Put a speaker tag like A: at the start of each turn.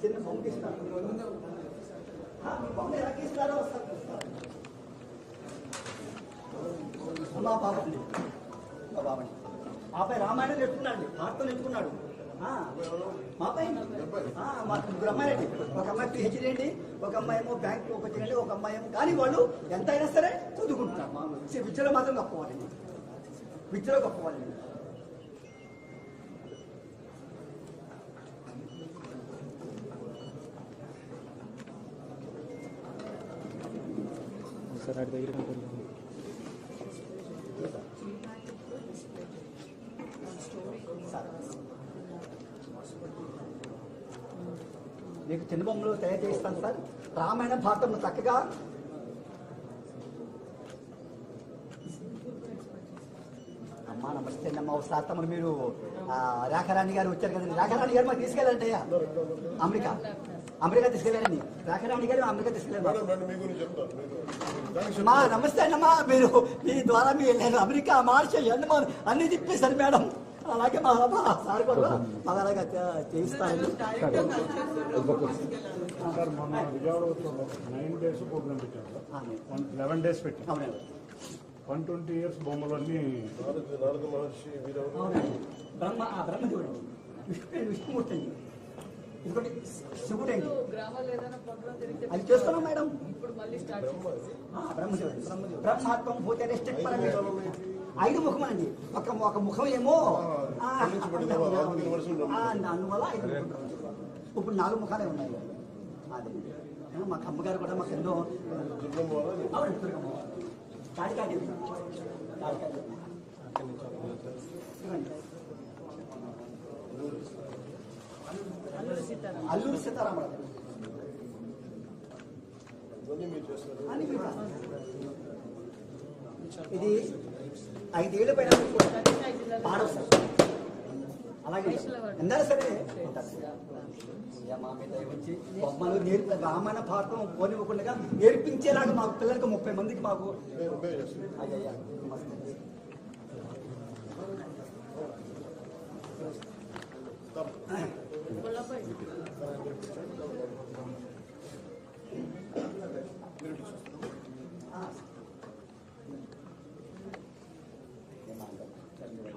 A: చిన్న బొమ్మ ఇస్తారు బొమ్మ ఎలా ఇస్తారో మా బాబండి మా బాబండి ఆపై రామాయణం నేర్చుకున్నాడు, భారతం నేర్చుకున్నాడు. మాపై మాకు ముగ్గురు అమ్మాయిలండి. ఒక అమ్మాయి పిహెచ్డీ అండి, ఒక అమ్మాయి ఏమో బ్యాంక్ వచ్చిందండి, ఒక అమ్మాయి ఏమో. కానీ వాళ్ళు ఎంత అయినా సరే చదువుకుంటున్నారు. మా విద్యలో మాత్రం గొప్పవాళ్ళండి, విద్యలో గొప్పవాళ్ళండి.
B: సార్ అటు దగ్గర
A: మీకు చిన్న బొమ్మలు తయారు చేస్తాను సార్. రామాయణ భారతం చక్కగా అమ్మా నమస్తే అమ్మ. ఒకసారి తమను మీరు రేఖారాణి గారు వచ్చారు కదండి, రేఖారాణి గారు మాకు తీసుకెళ్ళారంటే అమెరికా తీసుకెళ్ళారండి. రేఖారాణి గారు అమెరికా తీసుకెళ్ళారు. మా నమస్తే అన్నమ్మా. మీరు మీ ద్వారా నేను అమెరికా మార్షల్ అన్ని తిప్పేశారు మేడం. అలాగే మా సార్ కూడా మాకు అలాగే చేయిస్తాను.
C: సార్ మొన్న విజయవాడ 9 days ప్రోగ్రామ్ పెట్టారు, 11 days పెట్టాం. 120 years బొమ్మలన్నీ
A: నారద మహర్షి బ్రహ్మదేవుడు విష్ణుమూర్తి అండి, ఇంకోటి శివుడు అండి. అది చేస్తున్నాం మేడం. బ్రహ్మదేవుడు బ్రహ్మాత్మం భూత 5 ముఖమండి. ఒక ముఖం ఏమో అందువల్ల 5 ముఖం. ఇప్పుడు 4 ముఖాలే ఉన్నాయి. అదే మాకు అమ్మగారు కూడా మాకు ఎన్నో అల్లూరి సీతారామరావు ఇది 5 ఏళ్ళ పైన పాడవు సార్. అలాగే అందరూ సరే మా మీద వచ్చి బొమ్మలు రామాయణ భారతం పోనివ్వకుండా నేర్పించేలాగా మాకు పిల్లలకి 30 మందికి మాకు అయ్యా నమస్తే.